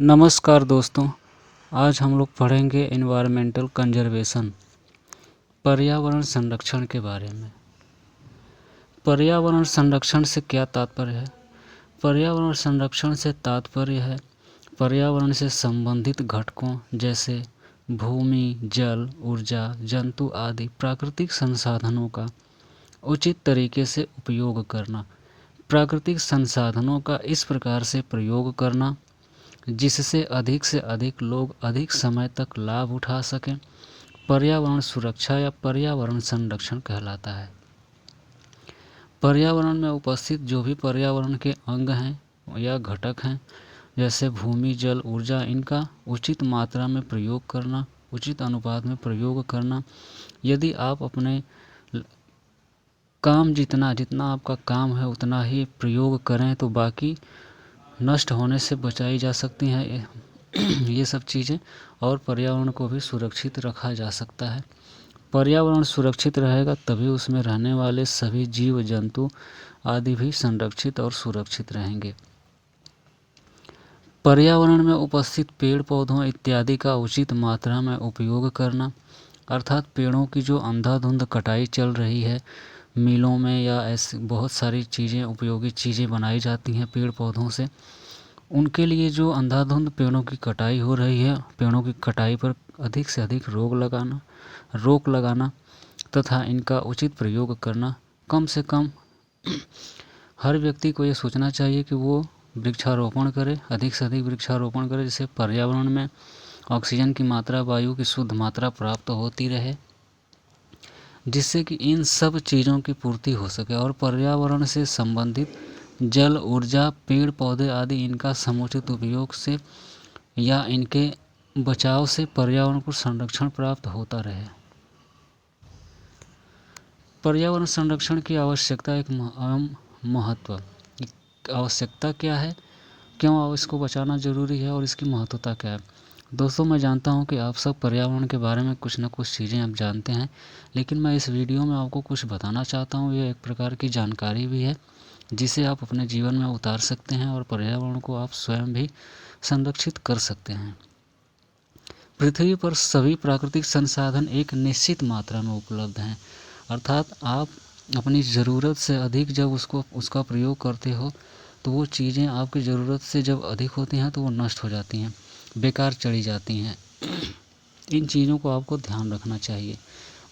नमस्कार दोस्तों, आज हम लोग पढ़ेंगे एनवायरमेंटल कंजर्वेशन, पर्यावरण संरक्षण के बारे में। पर्यावरण संरक्षण से क्या तात्पर्य है? पर्यावरण संरक्षण से तात्पर्य है पर्यावरण से संबंधित घटकों जैसे भूमि, जल, ऊर्जा, जंतु आदि प्राकृतिक संसाधनों का उचित तरीके से उपयोग करना। प्राकृतिक संसाधनों का इस प्रकार से प्रयोग करना जिससे अधिक से अधिक लोग अधिक समय तक लाभ उठा सकें, पर्यावरण सुरक्षा या पर्यावरण संरक्षण कहलाता है। पर्यावरण में उपस्थित जो भी पर्यावरण के अंग हैं या घटक हैं जैसे भूमि, जल, ऊर्जा, इनका उचित मात्रा में प्रयोग करना, उचित अनुपात में प्रयोग करना। यदि आप अपने काम जितना आपका काम है उतना ही प्रयोग करें तो बाकी नष्ट होने से बचाई जा सकती हैं ये सब चीज़ें, और पर्यावरण को भी सुरक्षित रखा जा सकता है। पर्यावरण सुरक्षित रहेगा तभी उसमें रहने वाले सभी जीव जंतु आदि भी संरक्षित और सुरक्षित रहेंगे। पर्यावरण में उपस्थित पेड़ पौधों इत्यादि का उचित मात्रा में उपयोग करना, अर्थात पेड़ों की जो अंधाधुंध कटाई चल रही है मिलों में या ऐसी बहुत सारी चीज़ें, उपयोगी चीज़ें बनाई जाती हैं पेड़ पौधों से, उनके लिए जो अंधाधुंध पेड़ों की कटाई हो रही है, पेड़ों की कटाई पर अधिक से अधिक रोक लगाना तथा इनका उचित प्रयोग करना। कम से कम हर व्यक्ति को ये सोचना चाहिए कि वो वृक्षारोपण करे, अधिक से अधिक वृक्षारोपण करे, जिससे पर्यावरण में ऑक्सीजन की मात्रा, वायु की शुद्ध मात्रा प्राप्त होती रहे, जिससे कि इन सब चीज़ों की पूर्ति हो सके। और पर्यावरण से संबंधित जल, ऊर्जा, पेड़ पौधे आदि इनका समुचित उपयोग से या इनके बचाव से पर्यावरण को संरक्षण प्राप्त होता रहे। पर्यावरण संरक्षण की आवश्यकता एवं महत्व। आवश्यकता क्या है, क्यों इसको बचाना जरूरी है और इसकी महत्वता क्या है? दोस्तों, मैं जानता हूं कि आप सब पर्यावरण के बारे में कुछ न कुछ चीज़ें आप जानते हैं, लेकिन मैं इस वीडियो में आपको कुछ बताना चाहता हूं। यह एक प्रकार की जानकारी भी है जिसे आप अपने जीवन में उतार सकते हैं और पर्यावरण को आप स्वयं भी संरक्षित कर सकते हैं। पृथ्वी पर सभी प्राकृतिक संसाधन एक निश्चित मात्रा में उपलब्ध हैं, अर्थात आप अपनी ज़रूरत से अधिक जब उसका प्रयोग करते हो तो वो चीज़ें आपकी ज़रूरत से जब अधिक होती हैं तो वो नष्ट हो जाती हैं, बेकार चली जाती हैं। इन चीज़ों को आपको ध्यान रखना चाहिए।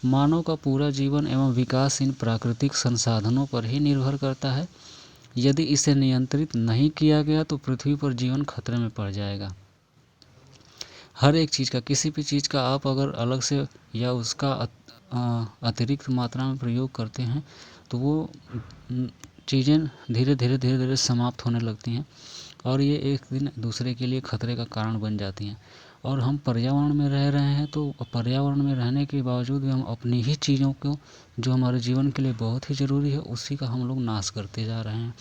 मानव का पूरा जीवन एवं विकास इन प्राकृतिक संसाधनों पर ही निर्भर करता है। यदि इसे नियंत्रित नहीं किया गया तो पृथ्वी पर जीवन खतरे में पड़ जाएगा। हर एक चीज़ का, किसी भी चीज़ का आप अगर अलग से या उसका अतिरिक्त मात्रा में प्रयोग करते हैं तो वो चीज़ें धीरे धीरे समाप्त होने लगती हैं और ये एक दिन दूसरे के लिए खतरे का कारण बन जाती हैं। और हम पर्यावरण में रह रहे हैं तो पर्यावरण में रहने के बावजूद भी हम अपनी ही चीज़ों को, जो हमारे जीवन के लिए बहुत ही ज़रूरी है, उसी का हम लोग नाश करते जा रहे हैं।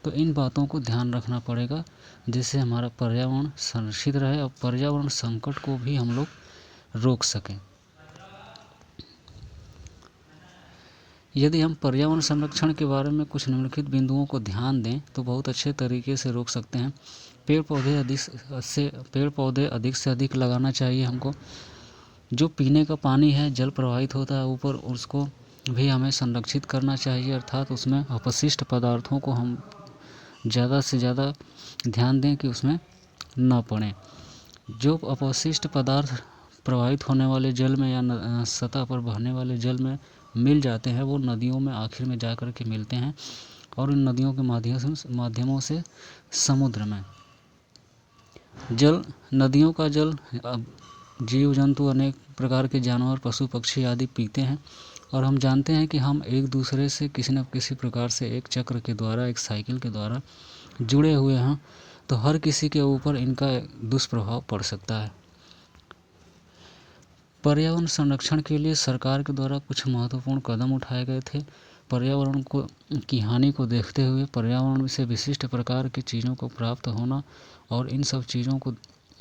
तो इन बातों को ध्यान रखना पड़ेगा जिससे हमारा पर्यावरण संरक्षित रहे और पर्यावरण संकट को भी हम लोग रोक सकें। यदि हम पर्यावरण संरक्षण के बारे में कुछ निम्नलिखित बिंदुओं को ध्यान दें तो बहुत अच्छे तरीके से रोक सकते हैं। पेड़ पौधे अधिक से अधिक लगाना चाहिए हमको। जो पीने का पानी है, जल प्रवाहित होता है ऊपर, उसको भी हमें संरक्षित करना चाहिए, अर्थात उसमें अपशिष्ट पदार्थों को हम ज़्यादा से ज़्यादा ध्यान दें कि उसमें न पड़ें। जो अपशिष्ट पदार्थ प्रवाहित होने वाले जल में या सतह पर बहने वाले जल में मिल जाते हैं वो नदियों में आखिर में जा कर के मिलते हैं और इन नदियों के माध्यमों से समुद्र में नदियों का जल जीव जंतु, अनेक प्रकार के जानवर, पशु पक्षी आदि पीते हैं। और हम जानते हैं कि हम एक दूसरे से किसी न किसी प्रकार से एक चक्र के द्वारा, एक साइकिल के द्वारा जुड़े हुए हैं, तो हर किसी के ऊपर इनका दुष्प्रभाव पड़ सकता है। पर्यावरण संरक्षण के लिए सरकार के द्वारा कुछ महत्वपूर्ण कदम उठाए गए थे। पर्यावरण की हानि को देखते हुए पर्यावरण से विशिष्ट प्रकार की चीज़ों को प्राप्त होना और इन सब चीज़ों को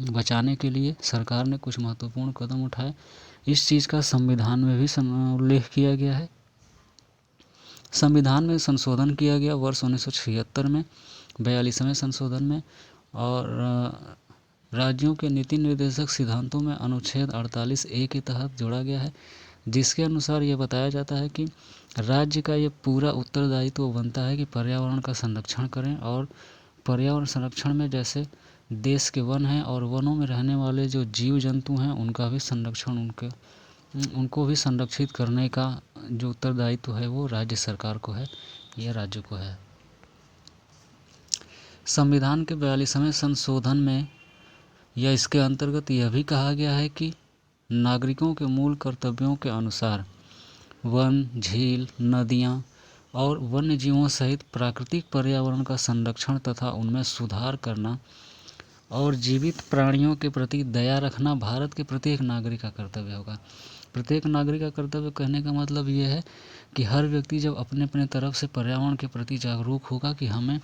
बचाने के लिए सरकार ने कुछ महत्वपूर्ण कदम उठाए। इस चीज़ का संविधान में भी उल्लेख किया गया है। संविधान में संशोधन किया गया वर्ष 1976 में, 42वें संशोधन में, और राज्यों के नीति निर्देशक सिद्धांतों में अनुच्छेद 48A के तहत जोड़ा गया है, जिसके अनुसार यह बताया जाता है कि राज्य का ये पूरा उत्तरदायित्व बनता है कि पर्यावरण का संरक्षण करें, और पर्यावरण संरक्षण में जैसे देश के वन हैं और वनों में रहने वाले जो जीव जंतु हैं उनका भी संरक्षण, उनको भी संरक्षित करने का जो उत्तरदायित्व है वो राज्य सरकार को है, यह राज्य को है। संविधान के 42वें संशोधन में या इसके अंतर्गत यह भी कहा गया है कि नागरिकों के मूल कर्तव्यों के अनुसार वन, झील, नदियाँ और वन्य जीवों सहित प्राकृतिक पर्यावरण का संरक्षण तथा उनमें सुधार करना और जीवित प्राणियों के प्रति दया रखना भारत के प्रत्येक नागरिक का कर्तव्य होगा। प्रत्येक नागरिक का कर्तव्य कहने का मतलब ये है कि हर व्यक्ति जब अपने अपने तरफ से पर्यावरण के प्रति जागरूक होगा कि हमें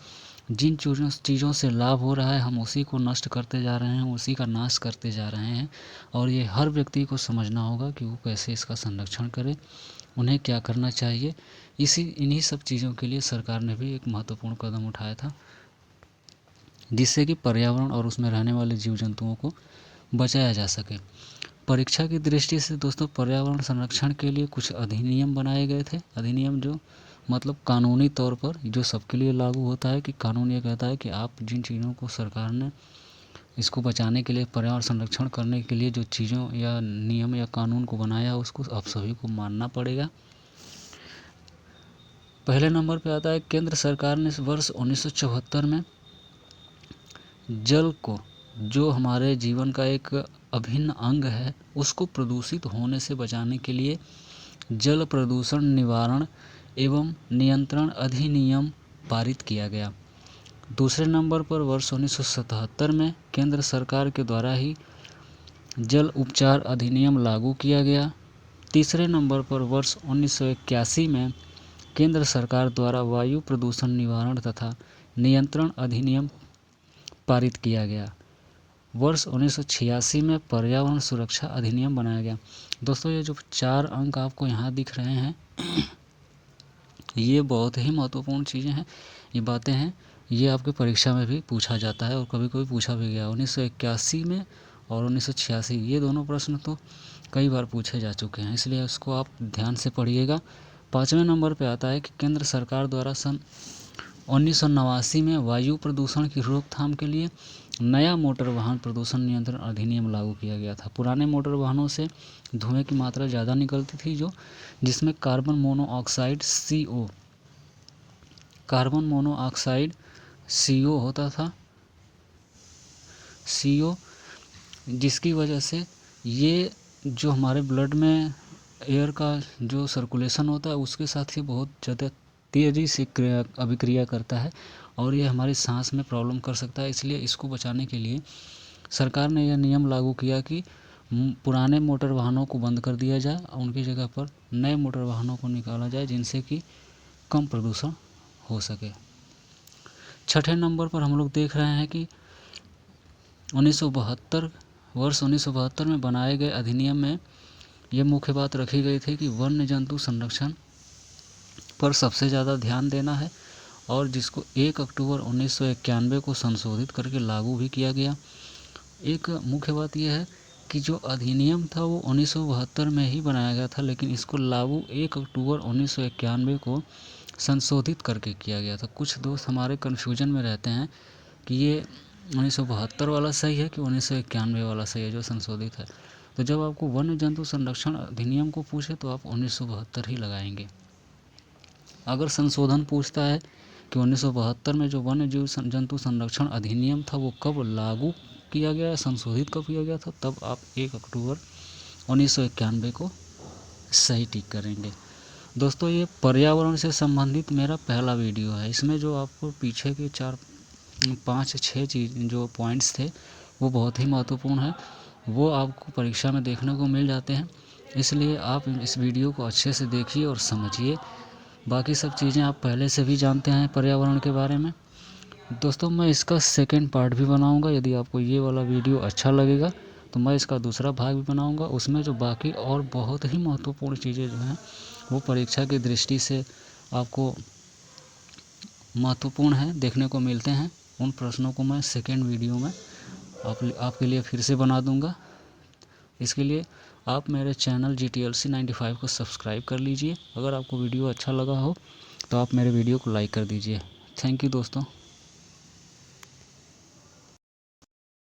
जिन चीज़ों से लाभ हो रहा है हम उसी को नष्ट करते जा रहे हैं, उसी का नाश करते जा रहे हैं, और ये हर व्यक्ति को समझना होगा कि वो कैसे इसका संरक्षण करे, उन्हें क्या करना चाहिए। इन्हीं सब चीज़ों के लिए सरकार ने भी एक महत्वपूर्ण कदम उठाया था, जिससे कि पर्यावरण और उसमें रहने वाले जीव जंतुओं को बचाया जा सके। परीक्षा की दृष्टि से दोस्तों पर्यावरण संरक्षण के लिए कुछ अधिनियम बनाए गए थे। अधिनियम जो मतलब कानूनी तौर पर जो सबके लिए लागू होता है, कि कानून ये कहता है कि आप जिन चीज़ों को सरकार ने इसको बचाने के लिए, पर्यावरण संरक्षण करने के लिए जो चीज़ों या नियम या कानून को बनाया उसको आप सभी को मानना पड़ेगा। पहले नंबर पे आता है केंद्र सरकार ने वर्ष 1974 में जल को, जो हमारे जीवन का एक अभिन्न अंग है, उसको प्रदूषित होने से बचाने के लिए जल प्रदूषण निवारण एवं नियंत्रण अधिनियम पारित किया गया। दूसरे नंबर पर वर्ष 1977 में केंद्र सरकार के द्वारा ही जल उपचार अधिनियम लागू किया गया। तीसरे नंबर पर वर्ष 1981 में केंद्र सरकार द्वारा वायु प्रदूषण निवारण तथा नियंत्रण अधिनियम पारित किया गया। वर्ष 1986 में पर्यावरण सुरक्षा अधिनियम बनाया गया। दोस्तों ये जो 4 अंक आपको यहाँ दिख रहे हैं ये बहुत ही महत्वपूर्ण चीज़ें हैं, ये बातें हैं, ये आपके परीक्षा में भी पूछा जाता है और कभी कभी पूछा भी गया। 1981 में और 1986 ये दोनों प्रश्न तो कई बार पूछे जा चुके हैं, इसलिए उसको आप ध्यान से पढ़िएगा। 5वें नंबर पे आता है कि केंद्र सरकार द्वारा सन 1989 में वायु प्रदूषण की रोकथाम के लिए नया मोटर वाहन प्रदूषण नियंत्रण अधिनियम लागू किया गया था। पुराने मोटर वाहनों से धुएं की मात्रा ज़्यादा निकलती थी, जिसमें कार्बन मोनोऑक्साइड CO होता था, CO, जिसकी वजह से ये जो हमारे ब्लड में एयर का जो सर्कुलेशन होता है उसके साथ ही बहुत ज़्यादा तेज़ी से अभिक्रिया करता है और ये हमारी सांस में प्रॉब्लम कर सकता है। इसलिए इसको बचाने के लिए सरकार ने यह नियम लागू किया कि पुराने मोटर वाहनों को बंद कर दिया जाए और उनकी जगह पर नए मोटर वाहनों को निकाला जाए, जिनसे कि कम प्रदूषण हो सके। 6ठे नंबर पर हम लोग देख रहे हैं कि वर्ष 1972 में बनाए गए अधिनियम में ये मुख्य बात रखी गई थी कि वन्य जंतु संरक्षण पर सबसे ज़्यादा ध्यान देना है, और जिसको 1 अक्टूबर 1991 को संशोधित करके लागू भी किया गया। एक मुख्य बात यह है कि जो अधिनियम था वो 1972 में ही बनाया गया था, लेकिन इसको लागू 1 अक्टूबर 1991 को संशोधित करके किया गया था। कुछ दोस्त हमारे कन्फ्यूजन में रहते हैं कि ये 1972 वाला सही है कि 1991 वाला सही है जो संशोधित है। तो जब आपको वन्य जंतु संरक्षण अधिनियम को पूछे तो आप 1972 ही लगाएंगे। अगर संशोधन पूछता है कि 1972 में जो वन्य जीव जंतु संरक्षण अधिनियम था वो कब लागू किया गया, संशोधित कब किया गया था, तब आप 1 अक्टूबर 1991 को सही टिक करेंगे। दोस्तों ये पर्यावरण से संबंधित मेरा पहला वीडियो है। इसमें जो आपको पीछे के 4-5-6 चीज़ जो पॉइंट्स थे वो बहुत ही महत्वपूर्ण है, वो आपको परीक्षा में देखने को मिल जाते हैं। इसलिए आप इस वीडियो को अच्छे से देखिए और समझिए। बाकी सब चीज़ें आप पहले से भी जानते हैं पर्यावरण के बारे में। दोस्तों मैं इसका सेकंड पार्ट भी बनाऊंगा। यदि आपको ये वाला वीडियो अच्छा लगेगा तो मैं इसका दूसरा भाग भी बनाऊंगा। उसमें जो बाकी और बहुत ही महत्वपूर्ण चीज़ें जो हैं वो परीक्षा की दृष्टि से आपको महत्वपूर्ण है देखने को मिलते हैं, उन प्रश्नों को मैं सेकंड वीडियो में आपके लिए फिर से बना दूंगा। इसके लिए आप मेरे चैनल GTLC 95 को सब्सक्राइब कर लीजिए। अगर आपको वीडियो अच्छा लगा हो तो आप मेरे वीडियो को लाइक कर दीजिए। थैंक यू दोस्तों।